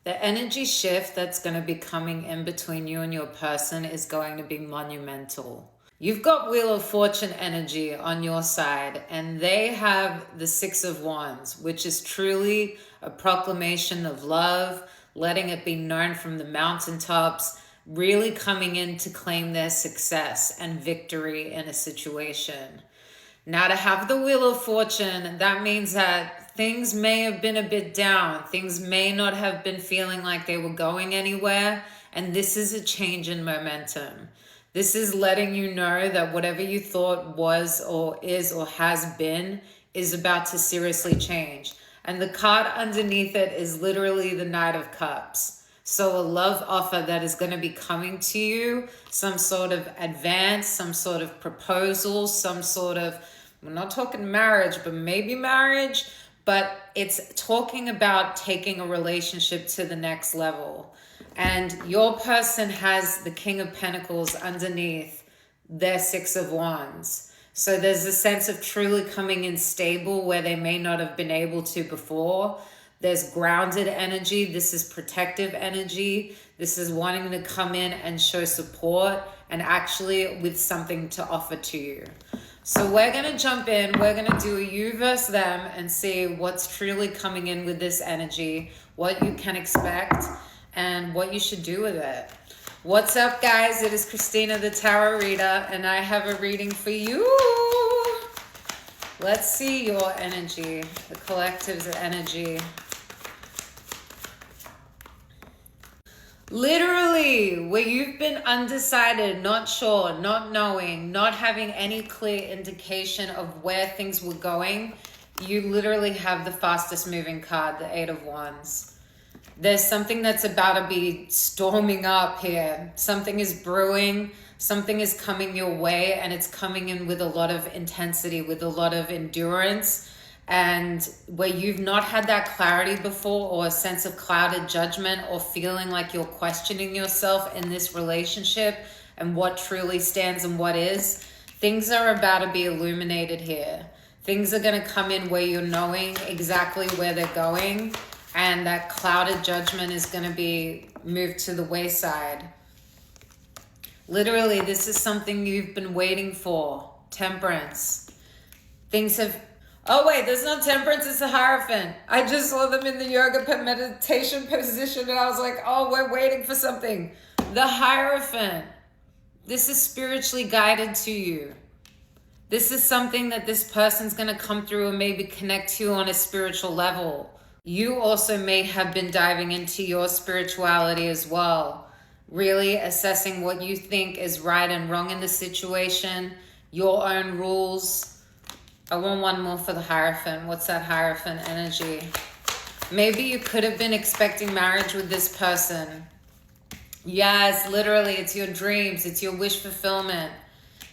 The energy shift that's going to be coming in between you and your person is going to be monumental. You've got Wheel of Fortune energy on your side, and they have the Six of Wands, which is truly a proclamation of love, letting it be known from the mountaintops, really coming in to claim their success and victory in a situation. Now, to have the Wheel of Fortune, that means that things may have been a bit down. Things may not have been feeling like they were going anywhere. And this is a change in momentum. This is letting you know that whatever you thought was or is or has been is about to seriously change. And the card underneath it is literally the Knight of Cups. So a love offer that is going to be coming to you, some sort of advance, some sort of proposal, some sort of, we're not talking marriage, but maybe marriage, but it's talking about taking a relationship to the next level. And your person has the King of Pentacles underneath their Six of Wands. So there's a sense of truly coming in stable where they may not have been able to before. There's grounded energy. This is protective energy. This is wanting to come in and show support and actually with something to offer to you. So we're going to jump in. We're going to do a you versus them and see what's truly coming in with this energy, what you can expect, and what you should do with it. What's up, guys? It is Christina, the Tarot Reader, and I have a reading for you. Let's see your energy, the collective's energy. Literally, where you've been undecided, not sure, not knowing, not having any clear indication of where things were going, you literally have the fastest moving card, the Eight of Wands. There's something that's about to be storming up here. Something is brewing, something is coming your way, and it's coming in with a lot of intensity, with a lot of endurance. And where you've not had that clarity before, or a sense of clouded judgment, or feeling like you're questioning yourself in this relationship and what truly stands and what is, things are about to be illuminated here. Things are going to come in where you're knowing exactly where they're going, and that clouded judgment is going to be moved to the wayside. Literally, this is something you've been waiting for. Temperance. Things have... Oh, wait, there's no Temperance, it's a Hierophant. I just saw them in the yoga meditation position, and I was like, oh, we're waiting for something. The Hierophant. This is spiritually guided to you. This is something that this person's going to come through and maybe connect to on a spiritual level. You also may have been diving into your spirituality as well. Really assessing what you think is right and wrong in the situation, your own rules. I want one more for the Hierophant. What's that Hierophant energy? Maybe you could have been expecting marriage with this person. Yes, literally, it's your dreams. It's your wish fulfillment.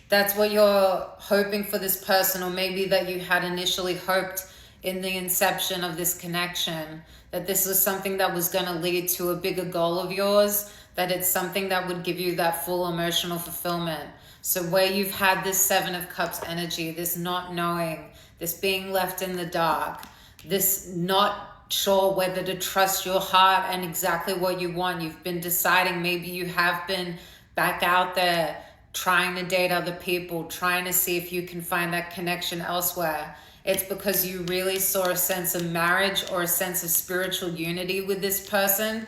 That's what you're hoping for this person, or maybe that you had initially hoped in the inception of this connection, that this was something that was going to lead to a bigger goal of yours, that it's something that would give you that full emotional fulfillment. So where you've had this Seven of Cups energy, this not knowing, this being left in the dark, this not sure whether to trust your heart and exactly what you want. You've been deciding, maybe you have been back out there trying to date other people, trying to see if you can find that connection elsewhere. It's because you really saw a sense of marriage or a sense of spiritual unity with this person.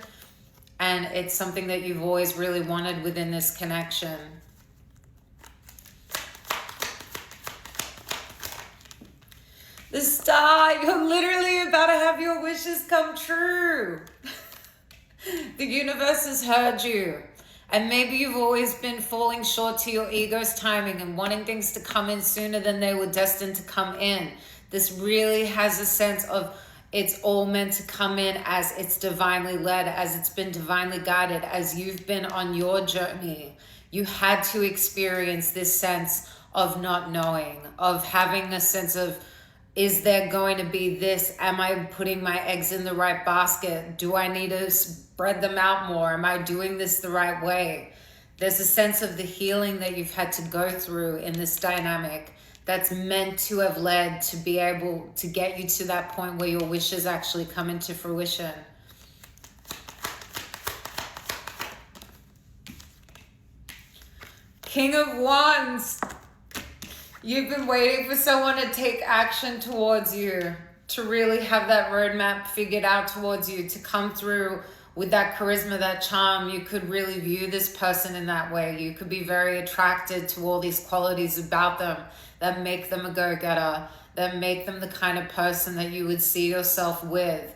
And it's something that you've always really wanted within this connection. The Star, you're literally about to have your wishes come true. The universe has heard you. And maybe you've always been falling short to your ego's timing and wanting things to come in sooner than they were destined to come in. This really has a sense of it's all meant to come in as it's divinely led, as it's been divinely guided, as you've been on your journey. You had to experience this sense of not knowing, of having a sense of, is there going to be this? Am I putting my eggs in the right basket? Do I need to spread them out more? Am I doing this the right way? There's a sense of the healing that you've had to go through in this dynamic that's meant to have led to be able to get you to that point where your wishes actually come into fruition. King of Wands. You've been waiting for someone to take action towards you, to really have that roadmap figured out towards you, to come through with that charisma, that charm. You could really view this person in that way. You could be very attracted to all these qualities about them that make them a go-getter, that make them the kind of person that you would see yourself with.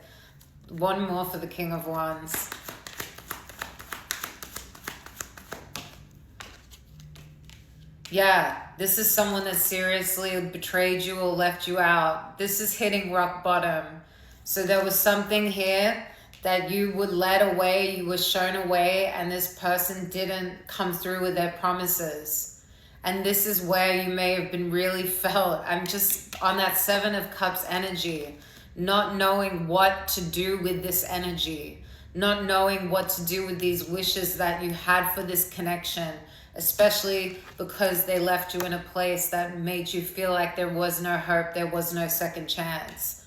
One more for the King of Wands. Yeah, this is someone that seriously betrayed you or left you out. This is hitting rock bottom. So there was something here that you were led away, you were shown away, and this person didn't come through with their promises. And this is where you may have been really felt. I'm just on that Seven of Cups energy, not knowing what to do with this energy, not knowing what to do with these wishes that you had for this connection, especially because they left you in a place that made you feel like there was no hope, there was no second chance.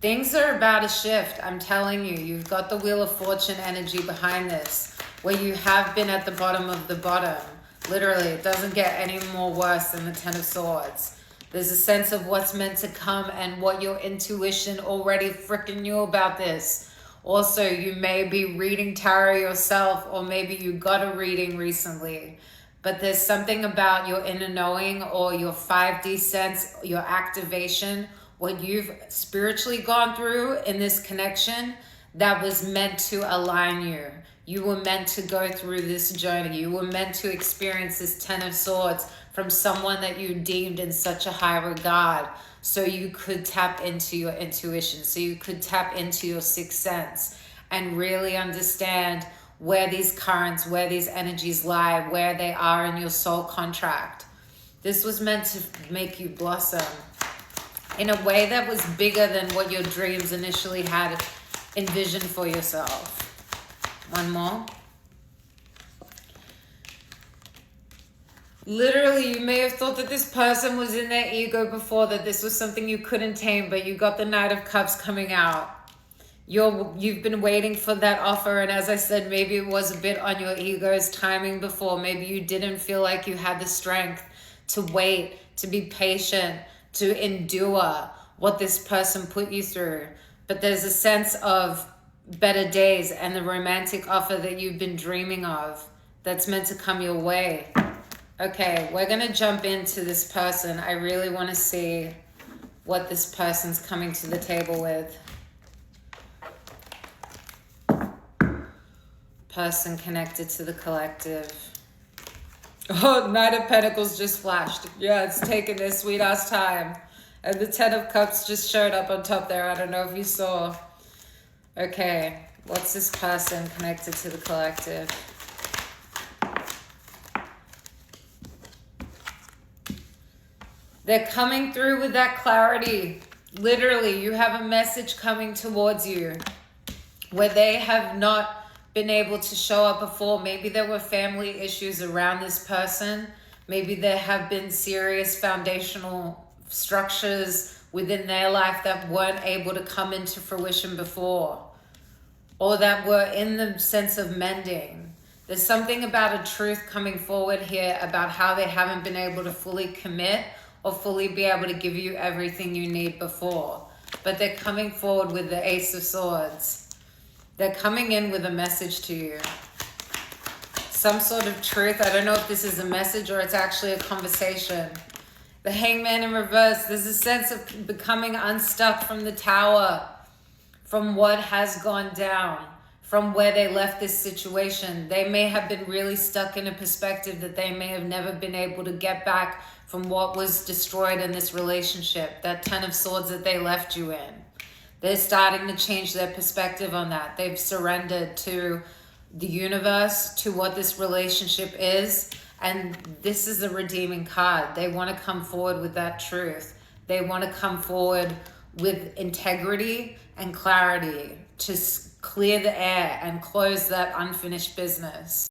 Things are about to shift, I'm telling you. You've got the Wheel of Fortune energy behind this, where you have been at the bottom of the bottom. Literally, it doesn't get any more worse than the Ten of Swords. There's a sense of what's meant to come and what your intuition already freaking knew about this. Also, you may be reading tarot yourself, or maybe you got a reading recently. But there's something about your inner knowing or your 5D sense, your activation, what you've spiritually gone through in this connection that was meant to align you. You were meant to go through this journey. You were meant to experience this Ten of Swords from someone that you deemed in such a high regard, so you could tap into your intuition, so you could tap into your sixth sense and really understand where these currents, where these energies lie, where they are in your soul contract. This was meant to make you blossom in a way that was bigger than what your dreams initially had envisioned for yourself. One more. Literally, you may have thought that this person was in their ego before, that this was something you couldn't tame, but you got the Knight of Cups coming out. You've been waiting for that offer, and as I said, maybe it was a bit on your ego's timing before. Maybe you didn't feel like you had the strength to wait, to be patient, to endure what this person put you through. But there's a sense of better days and the romantic offer that you've been dreaming of that's meant to come your way. Okay, we're gonna jump into this person. I really want to see what this person's coming to the table with. Person connected to the collective. Oh, Knight of Pentacles just flashed. Yeah, it's taking their sweet ass time. And the Ten of Cups just showed up on top there. I don't know if you saw. Okay, what's this person connected to the collective? They're coming through with that clarity. Literally, you have a message coming towards you where they have not been able to show up before. Maybe there were family issues around this person. Maybe there have been serious foundational structures within their life that weren't able to come into fruition before, or that were in the sense of mending. There's something about a truth coming forward here about how they haven't been able to fully commit or fully be able to give you everything you need before. But they're coming forward with the Ace of Swords. They're coming in with a message to you. Some sort of truth. I don't know if this is a message or it's actually a conversation. The Hangman in reverse. There's a sense of becoming unstuck from the tower, from what has gone down, from where they left this situation. They may have been really stuck in a perspective that they may have never been able to get back from what was destroyed in this relationship. That Ten of Swords that they left you in. They're starting to change their perspective on that. They've surrendered to the universe, to what this relationship is. And this is a redeeming card. They want to come forward with that truth. They want to come forward with integrity and clarity to clear the air and close that unfinished business.